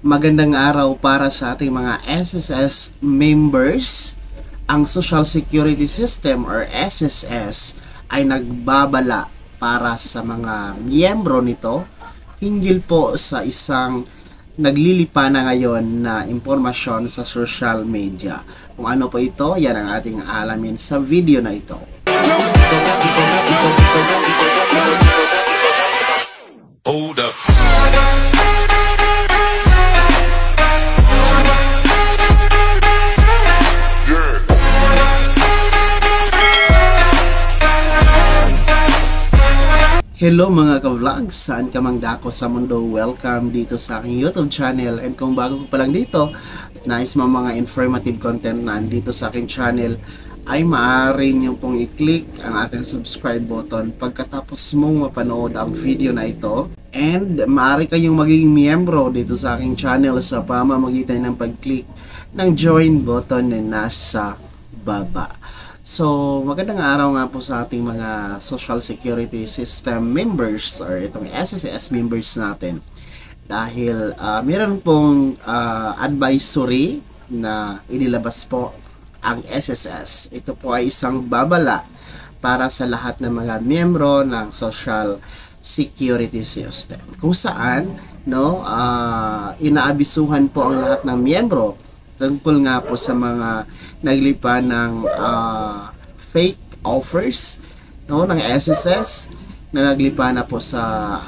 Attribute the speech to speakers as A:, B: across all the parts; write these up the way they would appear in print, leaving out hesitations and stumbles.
A: Magandang araw para sa ating mga SSS members. Ang Social Security System or SSS ay nagbabala para sa mga miyembro nito hinggil po sa isang naglilipa na ngayon na impormasyon sa social media. Kung ano po ito, yan ang ating alamin sa video na ito.
B: Hold up.
A: Hello mga ka-vlogs, saan ka mang dako sa mundo, welcome dito sa aking YouTube channel. And kung bago ko pa lang dito, nais mo mga informative content na dito sa aking channel, ay maaari nyo pong i-click ang ating subscribe button pagkatapos mong mapanood ang video na ito. And maaari kayong magiging miyembro dito sa aking channel sa pamamagitan ng pag-click ng join button na nasa baba. So, magandang araw nga po sa ating mga Social Security System members or itong SSS members natin. Dahil meron pong advisory na inilabas po ang SSS. Ito po ay isang babala para sa lahat ng mga miyembro ng Social Security System. Kung saan, inaabisuhan po ang lahat ng miyembro tungkol nga po sa mga naglipa ng fake offers ng SSS na naglipa na po sa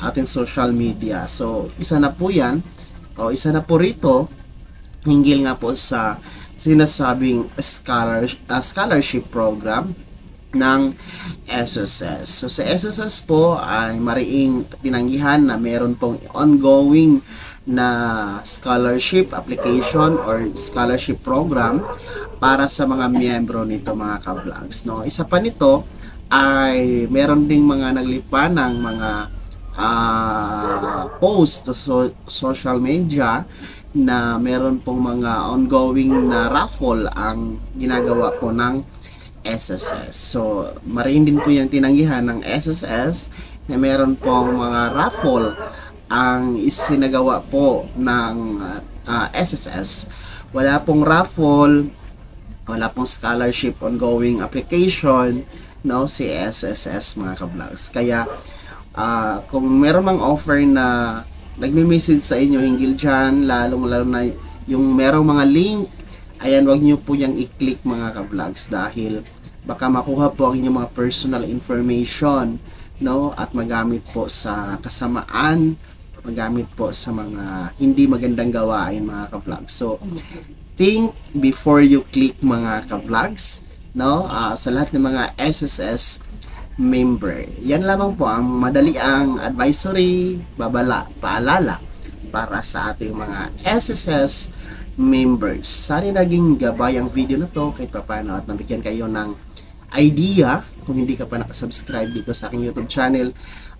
A: ating social media. So, isa na po yan, o isa na po rito, hinggil nga po sa sinasabing scholarship program ng SSS. So, sa SSS po ay mariing tinanggihan na meron pong ongoing na scholarship application or scholarship program para sa mga miyembro nito mga ka-vlogs. Isa pa nito ay meron ding mga naglipa ng mga post sa social media na meron pong mga ongoing na raffle ang ginagawa po ng SSS. So, marin din po yung tinanggihan ng SSS na meron pong mga raffle ang isinagawa po ng SSS. Wala pong raffle, wala pong scholarship ongoing application, si SSS mga ka-vlogs. Kaya, kung meron mang offer na nagme-message sa inyo hinggil dyan, lalong-lalo na yung merong mga link, ayan, wag nyo po yung i-click mga ka-vlogs dahil baka makuha po ang inyong mga personal information, at magamit po sa kasamaan, magamit po sa mga hindi magandang gawain mga ka-vlogs. So, think before you click mga ka-vlogs, sa lahat ng mga SSS member. Yan lamang po ang madaliang advisory, paalala para sa ating mga SSS members. Sana naging gabay ang video na to kahit paano at nabigyan kayo ng idea. Kung hindi ka pa nakasubscribe dito sa aking YouTube channel,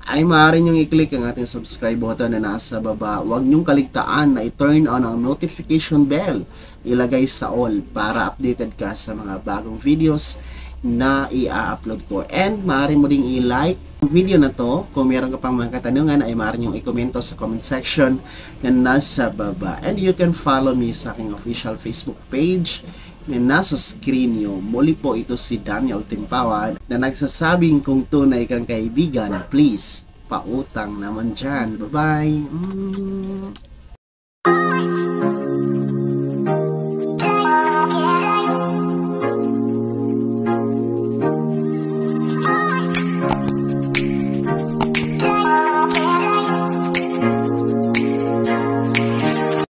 A: ay maaari nyong i-click ang ating subscribe button na nasa baba. Huwag nyong kaligtaan na i-turn on ang notification bell. Ilagay sa all para updated ka sa mga bagong videos na i-upload ko. And maaari mo ding i-like ang video na to. Kung meron ka pang mga katanungan ay maaari nyong i-komento sa comment section na nasa baba. And you can follow me sa aking official Facebook page na nasa screen nyo. Muli po ito si Daniel Timpawad na nagsasabing kung tunay kang kaibigan, please, pautang naman dyan. Bye-bye!